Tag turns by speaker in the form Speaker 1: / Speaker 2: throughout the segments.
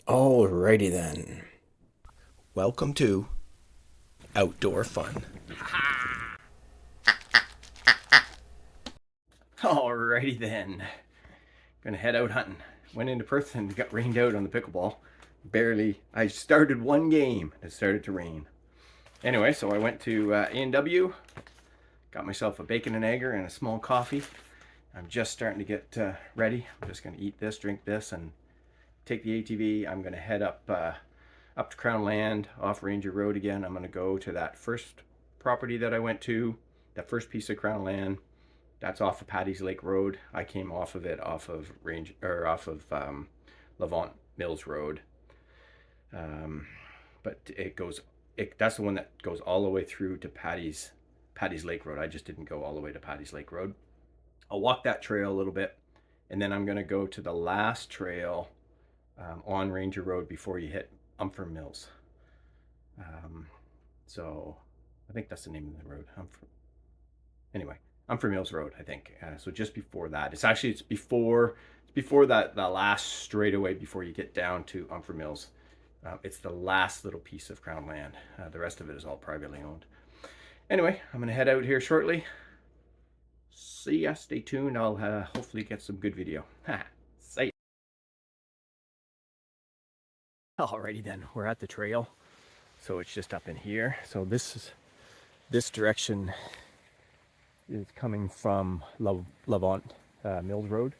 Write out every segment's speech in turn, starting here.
Speaker 1: Alrighty then.
Speaker 2: Welcome to Outdoor Fun.
Speaker 1: Alrighty then. Gonna head out hunting. Went into Perth and got rained out on the pickleball. Barely. I started one game. It started to rain. Anyway, so I went to A&W. Got myself a bacon and egger and a small coffee. I'm just starting to get ready. I'm just gonna eat this, drink this, and take the ATV. I'm gonna head up to Crown Land, off Ranger Road again. I'm gonna go to that first property that I went to, that first piece of Crown Land. That's off of Paddy's Lake Road. I came off of it, off of Levant Mills Road. But that's the one that goes all the way through to Paddy's Lake Road. I just didn't go all the way to Paddy's Lake Road. I'll walk that trail a little bit, and then I'm gonna go to the last trail on Ranger Road before you hit Umfer Mills. So I think that's the name of the road. Anyway, Umfer Mills Road, I think. So just before that, it's before that last straightaway before you get down to Umfer Mills. It's the last little piece of Crown Land. The rest of it is all privately owned. Anyway, I'm gonna head out here shortly. See ya. Stay tuned. I'll hopefully get some good video. See ya. Alrighty then, we're at the trail. So it's just up in here. So this direction is coming from Levant Mills Road.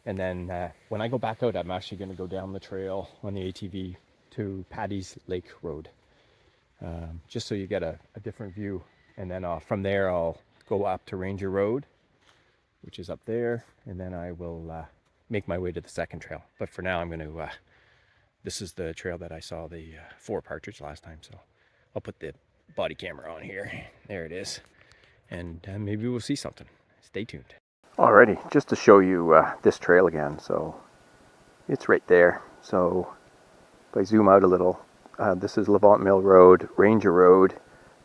Speaker 1: And then when I go back out, I'm actually going to go down the trail on the ATV to Paddy's Lake Road. Just so you get a different view. And then from there, I'll go up to Ranger Road, which is up there. And then I will make my way to the second trail. But for now, I'm going to, this is the trail that I saw the 4 partridge last time. So I'll put the body camera on here. There it is. And maybe we'll see something. Stay tuned. Alrighty, just to show you this trail again. So it's right there. So if I zoom out a little, this is Levant Mill Road, Ranger Road.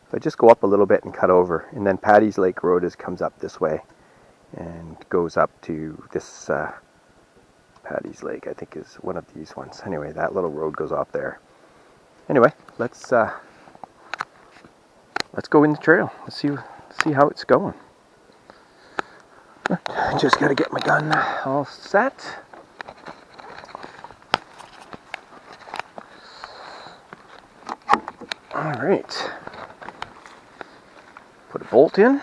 Speaker 1: If I just go up a little bit and cut over, and then Paddy's Lake Road comes up this way and goes up to this Paddy's Lake, I think is one of these ones. Anyway, that little road goes off there. Anyway, let's go in the trail. Let's see how it's going. I just gotta get my gun all set. All right. Put a bolt in.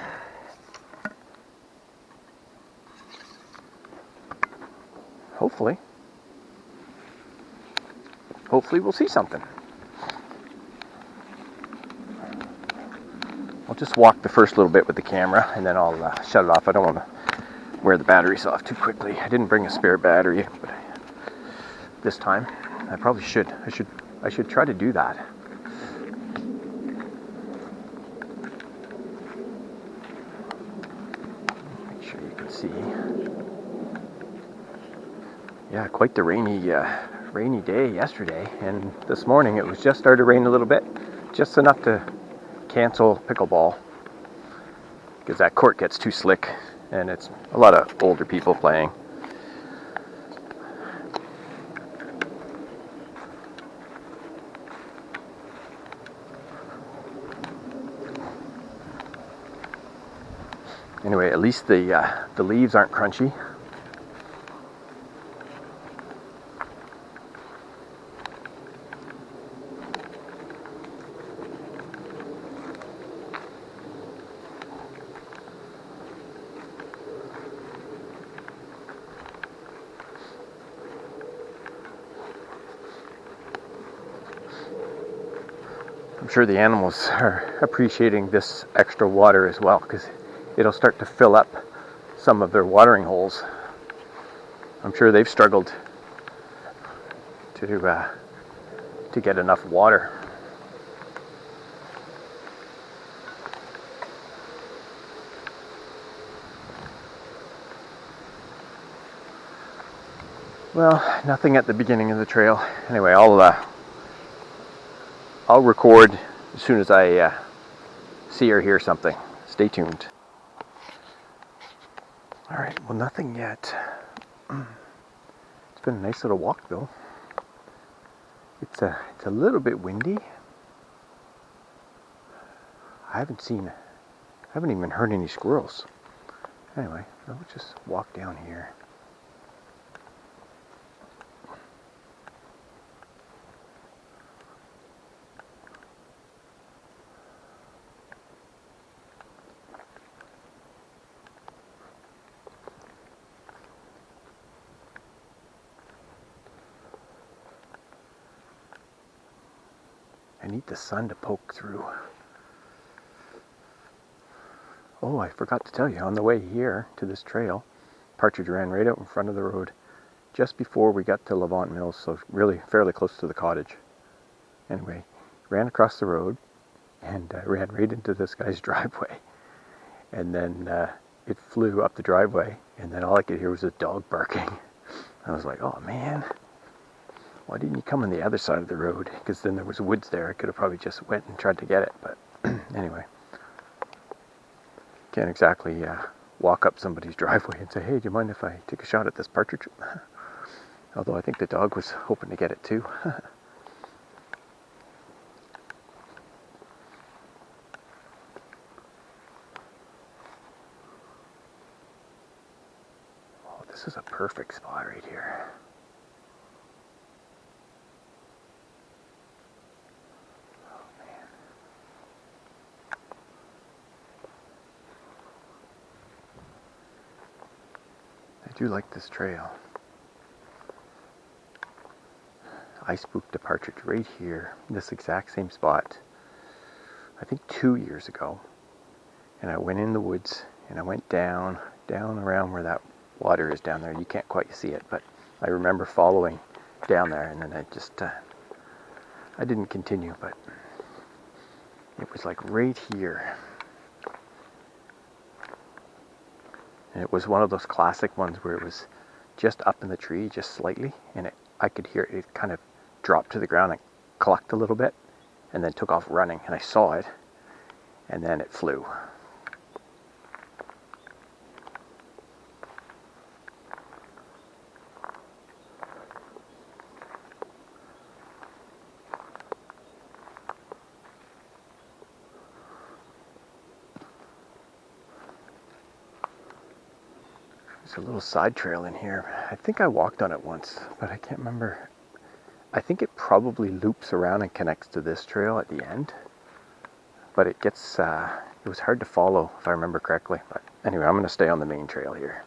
Speaker 1: Hopefully we'll see something. I'll just walk the first little bit with the camera and then I'll shut it off. I don't want to wear the batteries off too quickly. I didn't bring a spare battery, but this time I probably should. I should try to do that. Make sure you can see. Yeah, quite the rainy day yesterday, and this morning it was just started to rain a little bit, just enough to cancel pickleball because that court gets too slick and it's a lot of older people playing. Anyway, at least the leaves aren't crunchy. I'm sure the animals are appreciating this extra water as well, because it'll start to fill up some of their watering holes. I'm sure they've struggled to get enough water. Well, nothing at the beginning of the trail. Anyway, I'll record as soon as I see or hear something. Stay tuned. All right, well, nothing yet. It's been a nice little walk, though. it's a little bit windy. I haven't even heard any squirrels. Anyway, I'll just walk down here. I need the sun to poke through. Oh, I forgot to tell you, on the way here to this trail, partridge ran right out in front of the road just before we got to Levant Mills, so really fairly close to the cottage. Anyway, ran across the road and ran right into this guy's driveway. And then it flew up the driveway, and then all I could hear was a dog barking. I was like, oh man, why didn't you come on the other side of the road? Because then there was woods there. I could have probably just went and tried to get it, but anyway. Can't exactly walk up somebody's driveway and say, hey, do you mind if I take a shot at this partridge? Although I think the dog was hoping to get it too. Oh, this is a perfect spot right here. Oh, man. I do like this trail. I spooked a partridge right here, in this exact same spot, I think 2 years ago. And I went in the woods, and I went down around where that water is down there. You can't quite see it, but I remember following down there, and then I just, I didn't continue, but it was like right here. And it was one of those classic ones where it was just up in the tree, just slightly, and I could hear it kind of dropped to the ground and clucked a little bit, and then took off running, and I saw it, and then it flew. There's a little side trail in here. I think I walked on it once, but I can't remember. I think it probably loops around and connects to this trail at the end. But it gets, it was hard to follow if I remember correctly. But anyway, I'm going to stay on the main trail here.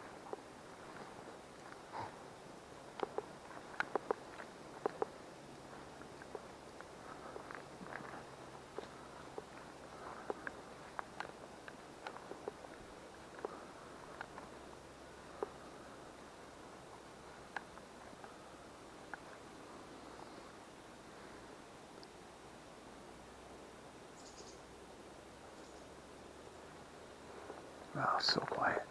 Speaker 1: Oh, so quiet.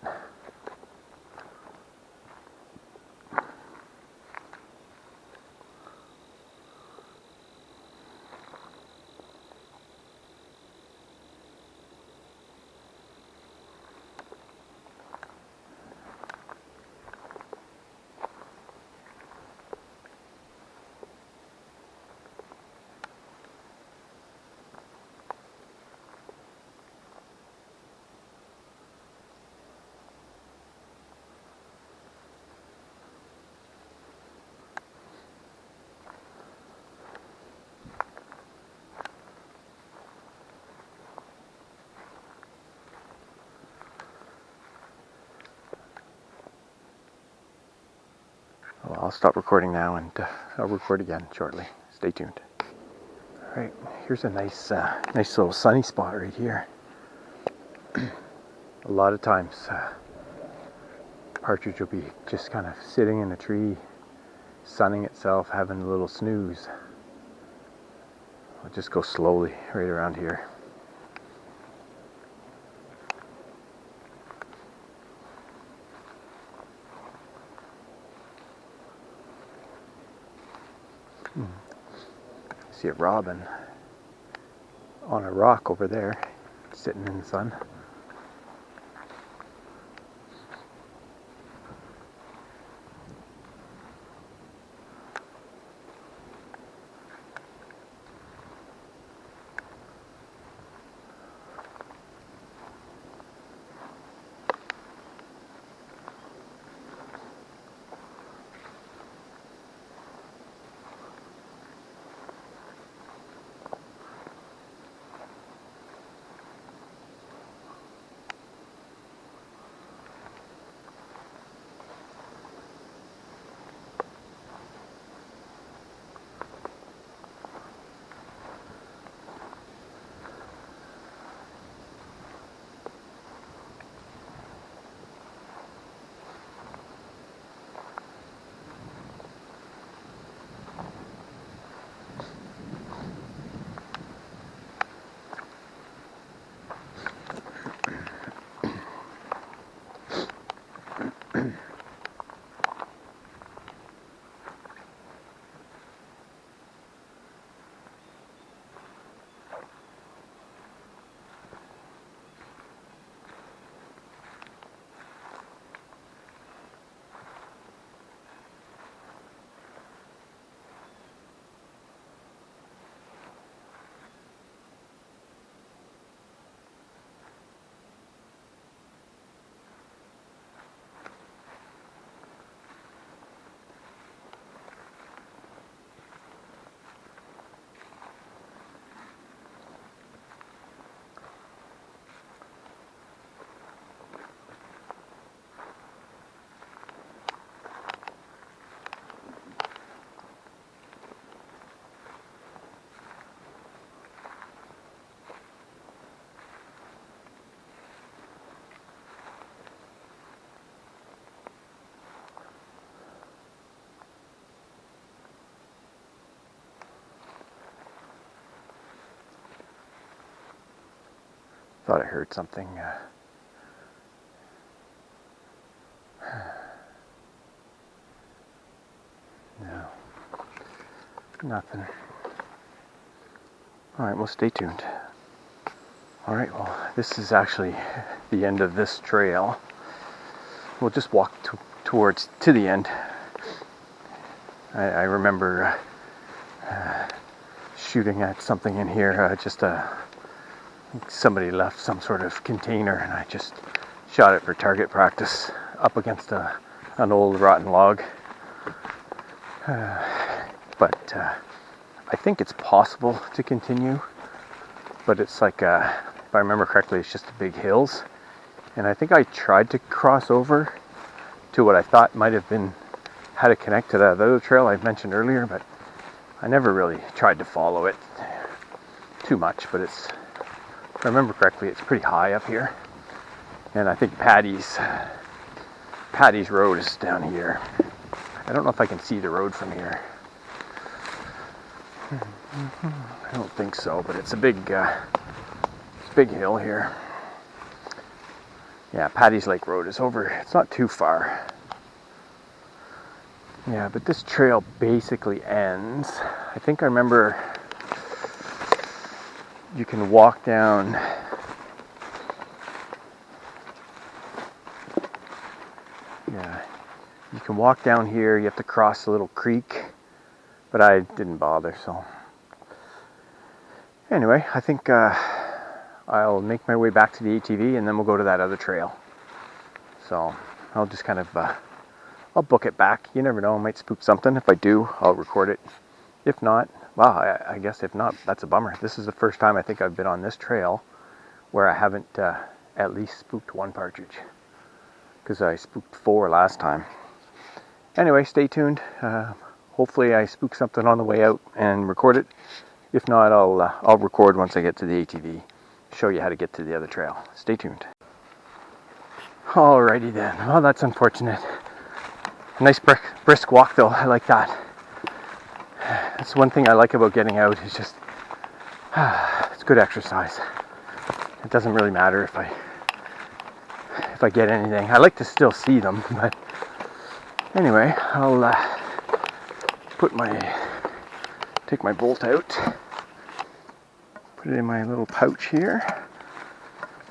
Speaker 1: Well, I'll stop recording now, and I'll record again shortly. Stay tuned. All right, here's a nice little sunny spot right here. A lot of times, partridge will be just kind of sitting in a tree, sunning itself, having a little snooze. I'll just go slowly right around here. See a robin on a rock over there, sitting in the sun. Thought I heard something. No, nothing. Alright, well, stay tuned. Alright, well, this is actually the end of this trail. We'll just walk to the end. I remember shooting at something in here, somebody left some sort of container, and I just shot it for target practice up against an old rotten log. But I think it's possible to continue, but it's like, if I remember correctly, it's just the big hills. And I think I tried to cross over to what I thought might have been how to connect to that other trail I mentioned earlier, but I never really tried to follow it too much. But if I remember correctly, it's pretty high up here. And I think Paddy's Road is down here. I don't know if I can see the road from here. I don't think so, but it's a big hill here. Yeah, Paddy's Lake Road is over. It's not too far. Yeah, but this trail basically ends. I think I remember you can walk down. Yeah, you can walk down here. You have to cross a little creek, but I didn't bother, so. Anyway, I think I'll make my way back to the ATV and then we'll go to that other trail. So I'll just kind of, I'll book it back. You never know, I might spook something. If I do, I'll record it. If not, well, I guess if not, that's a bummer. This is the first time I think I've been on this trail where I haven't at least spooked one partridge, because I spooked 4 last time. Anyway, stay tuned. Hopefully I spook something on the way out and record it. If not, I'll record once I get to the ATV. Show you how to get to the other trail. Stay tuned. Alrighty then. Well, that's unfortunate. Nice brisk walk though. I like that. That's one thing I like about getting out. Is just it's good exercise. It doesn't really matter if I get anything. I like to still see them, but anyway, I'll take my bolt out, put it in my little pouch here,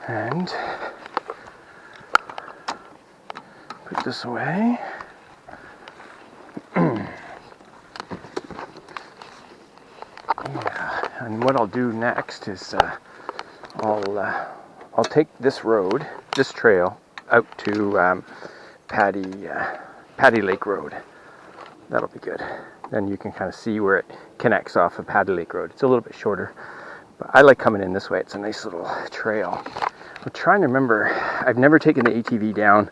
Speaker 1: and put this away. Yeah, and what I'll do next is I'll take this trail out to Paddy Lake Road. That'll be good. Then you can kind of see where it connects off of Paddy Lake Road. It's a little bit shorter, but I like coming in this way. It's a nice little trail. I'm trying to remember. I've never taken the ATV down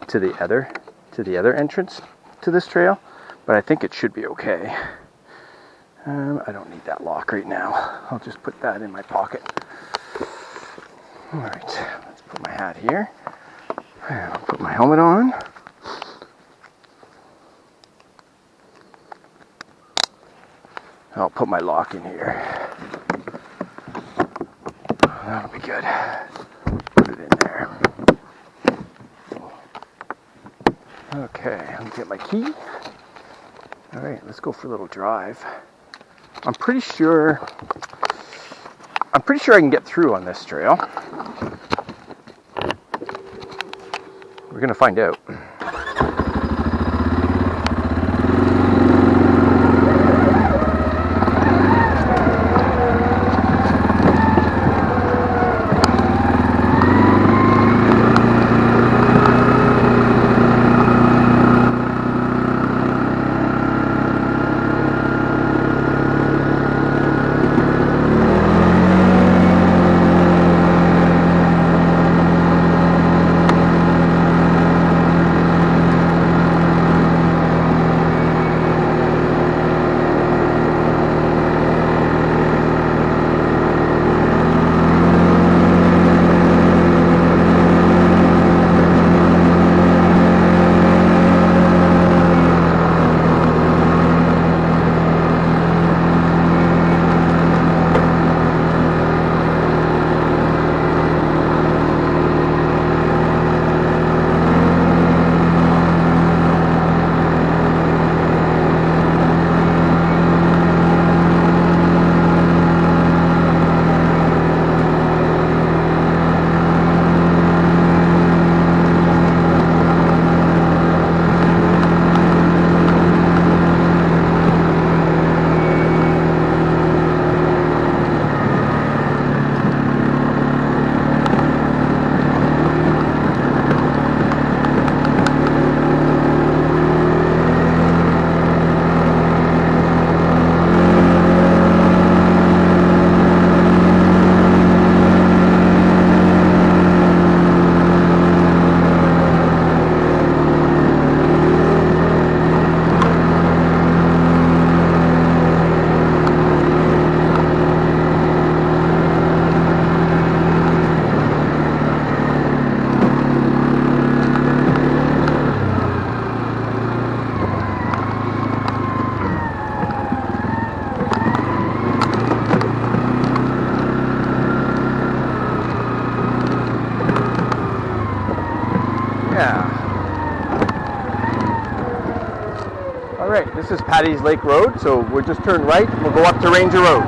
Speaker 1: to the other entrance to this trail, but I think it should be okay. I don't need that lock right now. I'll just put that in my pocket. All right, let's put my hat here. I'll put my helmet on. I'll put my lock in here. That'll be good. Put it in there. Okay, let me get my key. All right, let's go for a little drive. I'm pretty sure I can get through on this trail. We're gonna find out. this is Paddy's Lake Road, so we'll just turn right and we'll go up to Ranger Road.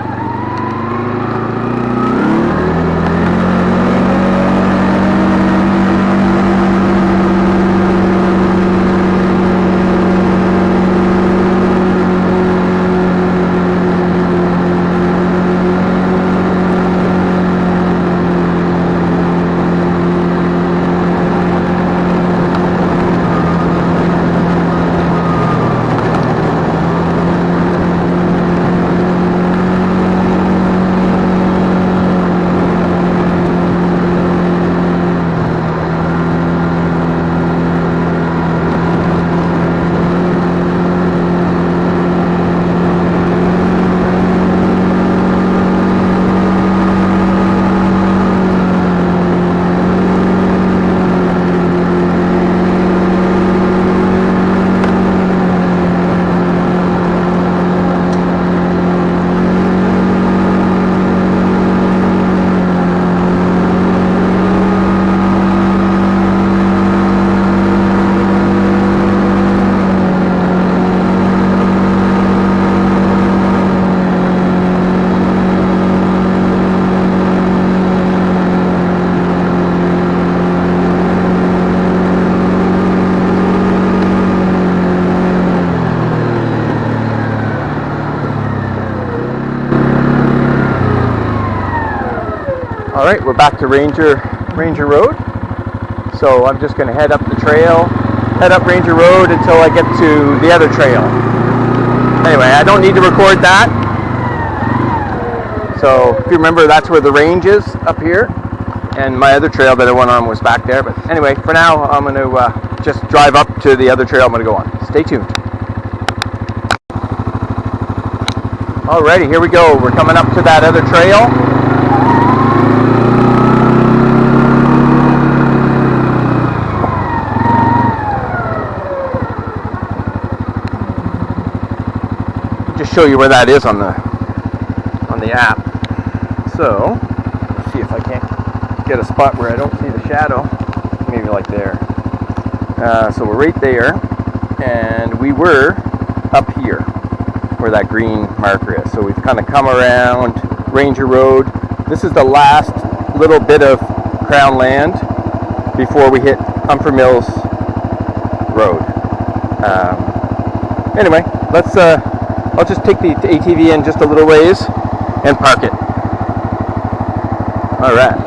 Speaker 1: All right, we're back to Ranger Road. So I'm just going to head up the trail, head up Ranger Road until I get to the other trail. Anyway, I don't need to record that. So if you remember, that's where the range is, up here. And my other trail that I went on was back there. But anyway, for now, I'm going to just drive up to the other trail I'm going to go on. Stay tuned. Alrighty, here we go. We're coming up to that other trail. Just show you where that is on the app. So let's see if I can't get a spot where I don't see the shadow. Maybe like there. So we're right there, and we were up here where that green marker is. So we've kind of come around Ranger Road. This is the last little bit of Crown land before we hit Humphrey Mills Road. Anyway, let's I'll just take the ATV in just a little ways and park it. All right.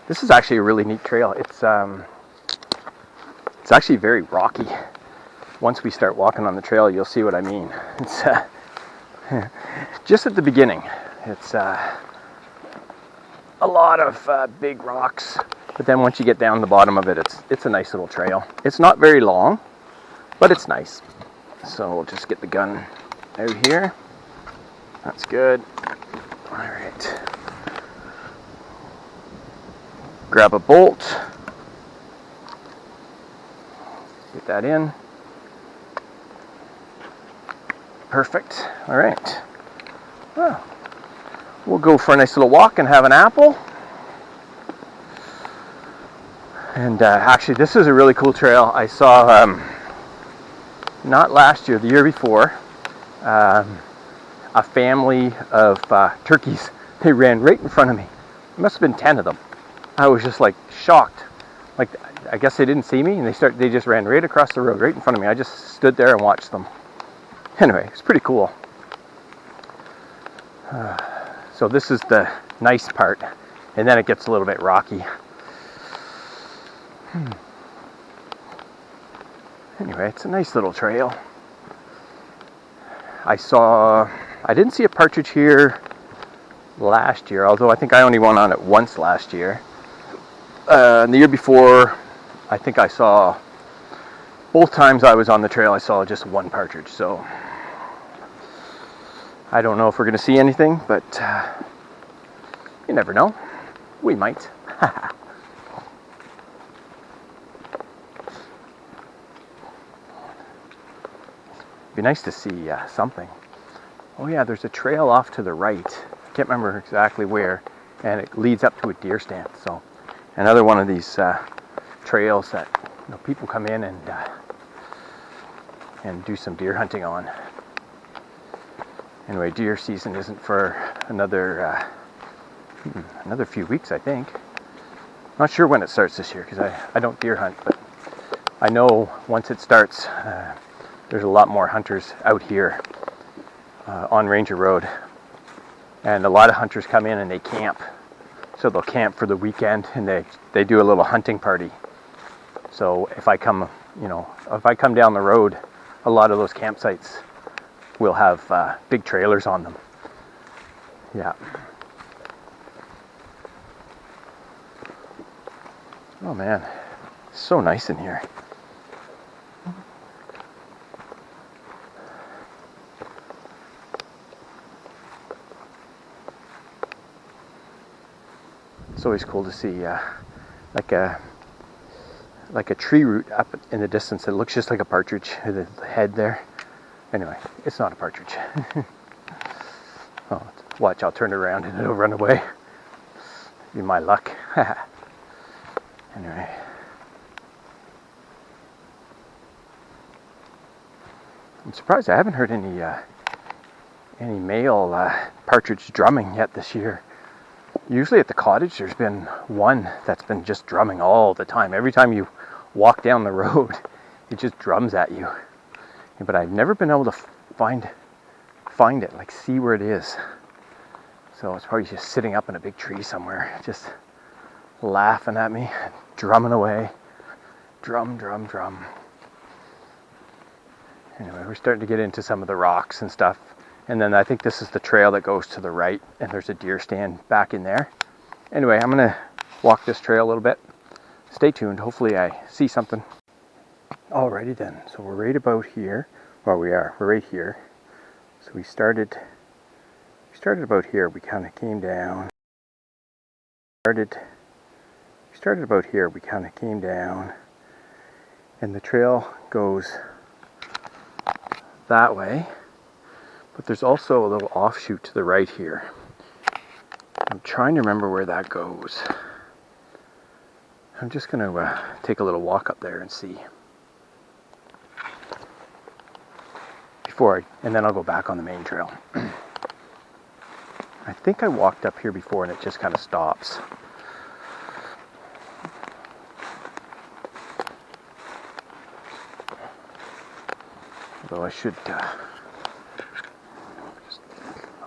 Speaker 1: This is actually a really neat trail. It's actually very rocky. Once we start walking on the trail, you'll see what I mean. It's just at the beginning. It's a lot of big rocks, but then once you get down the bottom of it, it's a nice little trail. It's not very long, but it's nice. So we'll just get the gun out here. That's good. All right. Grab a bolt, get that in. Perfect. All right. Well, we'll go for a nice little walk and have an apple. And actually, this is a really cool trail. I saw, not last year, the year before, a family of turkeys. They ran right in front of me. There must have been 10 of them. I was just like shocked. Like, I guess they didn't see me, and they just ran right across the road, right in front of me. I just stood there and watched them. Anyway, it's pretty cool. So this is the nice part, and then it gets a little bit rocky. Anyway, it's a nice little trail. I didn't see a partridge here last year, although I think I only went on it once last year. And the year before, I think I saw, both times I was on the trail, I saw just one partridge. So I don't know if we're going to see anything, but you never know. We might. Be nice to see something. Oh yeah, there's a trail off to the right. I can't remember exactly where, and it leads up to a deer stand. So another one of these trails that people come in and do some deer hunting on. Anyway, deer season isn't for another few weeks, I think. Not sure when it starts this year because I don't deer hunt, but I know once it starts, there's a lot more hunters out here on Ranger Road. And a lot of hunters come in and they camp. So they'll camp for the weekend and they do a little hunting party. So if I come down the road, a lot of those campsites will have big trailers on them. Yeah. Oh man, it's so nice in here. It's always cool to see like a tree root up in the distance. It looks just like a partridge with the head there. Anyway, it's not a partridge. Oh, watch, I'll turn it around and it'll run away. Be my luck. Anyway. I'm surprised I haven't heard any male partridge drumming yet this year. Usually at the cottage there's been one that's been just drumming all the time. Every time you walk down the road, it just drums at you. But I've never been able to find it, like see where it is. So it's probably just sitting up in a big tree somewhere, just laughing at me, drumming away. Drum, drum, drum. Anyway, we're starting to get into some of the rocks and stuff. And then I think this is the trail that goes to the right, and there's a deer stand back in there. Anyway, I'm gonna walk this trail a little bit. Stay tuned, hopefully I see something. Alrighty then, so we're right about here. Well, we're right here. So we started about here, we kind of came down. We started about here, we kind of came down. And the trail goes that way. But there's also a little offshoot to the right here. I'm trying to remember where that goes. I'm just going to take a little walk up there and see. And then I'll go back on the main trail. I think I walked up here before and it just kind of stops. Although I should...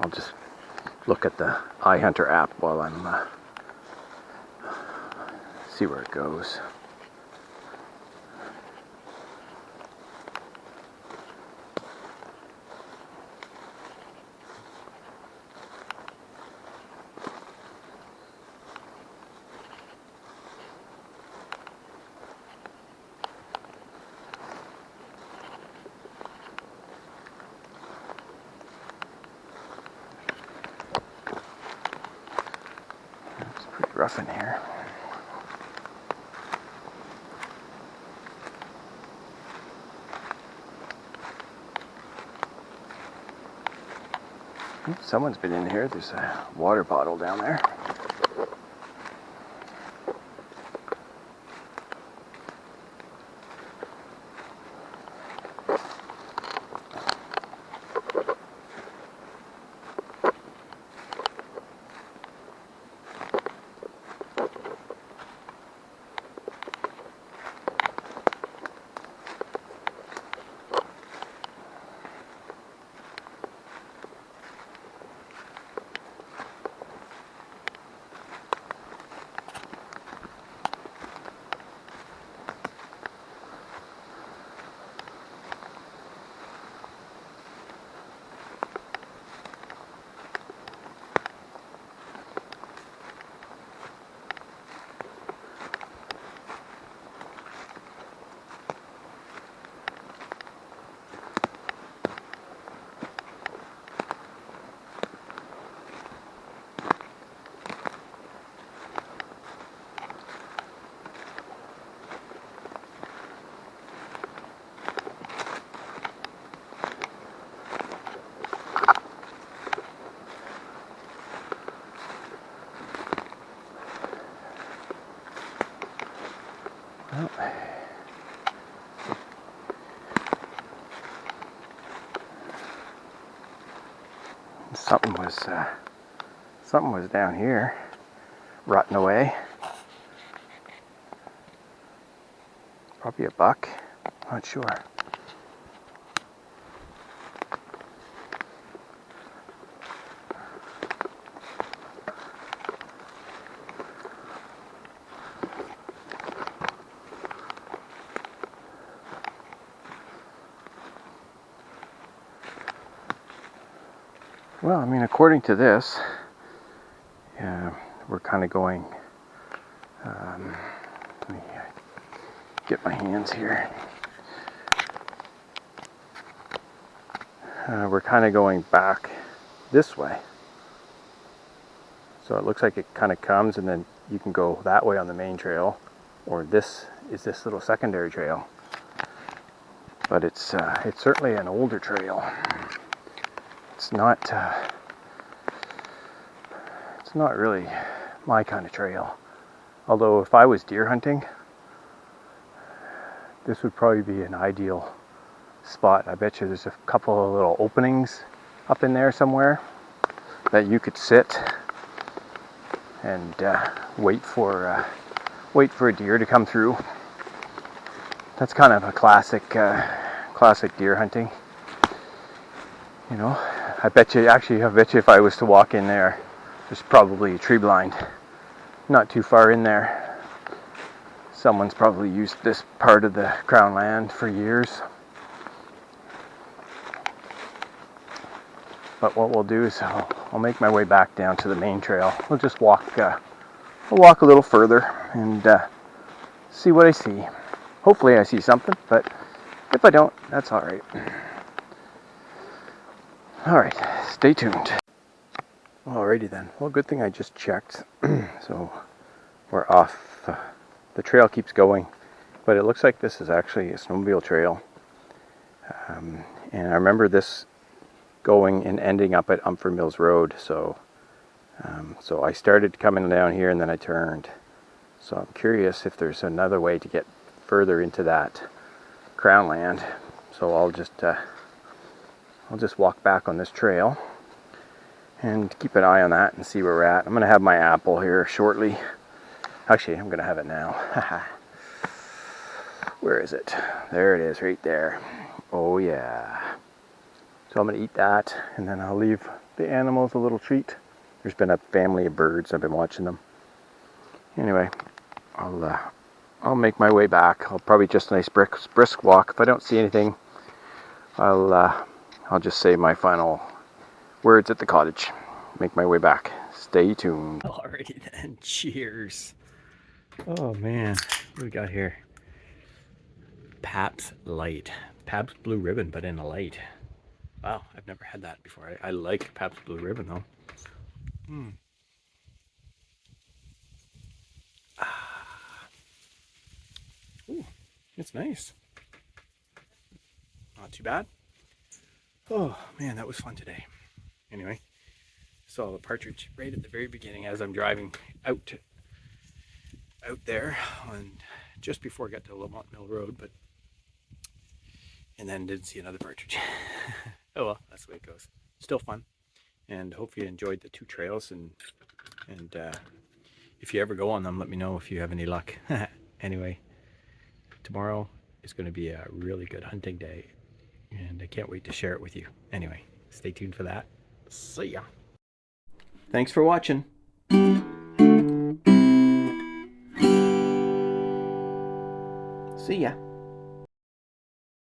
Speaker 1: I'll just look at the iHunter app while I'm see where it goes. Rough in here. Someone's been in here. There's a water bottle down there. Something was down here, rotting away. Probably a buck, not sure. Well, I mean, according to this, we're kind of going, let me get my hands here. We're kind of going back this way. So it looks like it kind of comes and then you can go that way on the main trail, or this is this little secondary trail. But it's certainly an older trail. It's not really my kind of trail. Although if I was deer hunting, this would probably be an ideal spot. I bet you there's a couple of little openings up in there somewhere that you could sit and wait for a deer to come through. That's kind of a classic deer hunting. You know, I bet you if I was to walk in there, there's probably a tree blind not too far in there. Someone's probably used this part of the crown land for years. But what we'll do is I'll make my way back down to the main trail. We'll just walk a little further and see what I see. Hopefully I see something, but if I don't, that's all right. All right, stay tuned. Alrighty then. Well, good thing I just checked. So we're off. The trail keeps going, but it looks like this is actually a snowmobile trail. And I remember this going and ending up at Umfer Mills Road. So I started coming down here and then I turned. So I'm curious if there's another way to get further into that crown land. So I'll just walk back on this trail and keep an eye on that and see where we're at. I'm going to have my apple here shortly. Actually, I'm going to have it now. Where is it? There it is, right there. Oh yeah. So I'm going to eat that, and then I'll leave the animals a little treat. There's been a family of birds. I've been watching them. Anyway, I'll make my way back. I'll probably just a nice brisk walk. If I don't see anything, I'll just say my final words at the cottage. Make my way back. Stay tuned. Alrighty then. Cheers. Oh man, what do we got here? Pabst Light. Pabst Blue Ribbon, but in a light. Wow, I've never had that before. I like Pabst Blue Ribbon though. Ooh, it's nice. Not too bad. Oh man, that was fun today. Anyway, saw the partridge right at the very beginning as I'm driving out there on just before I got to Lamont Mill Road, and then didn't see another partridge. Oh well, that's the way it goes. Still fun, and hopefully you enjoyed the two trails, and if you ever go on them, let me know if you have any luck. Anyway, tomorrow is going to be a really good hunting day, and I can't wait to share it with you. Anyway, stay tuned for that. See ya. Thanks for watching. See ya.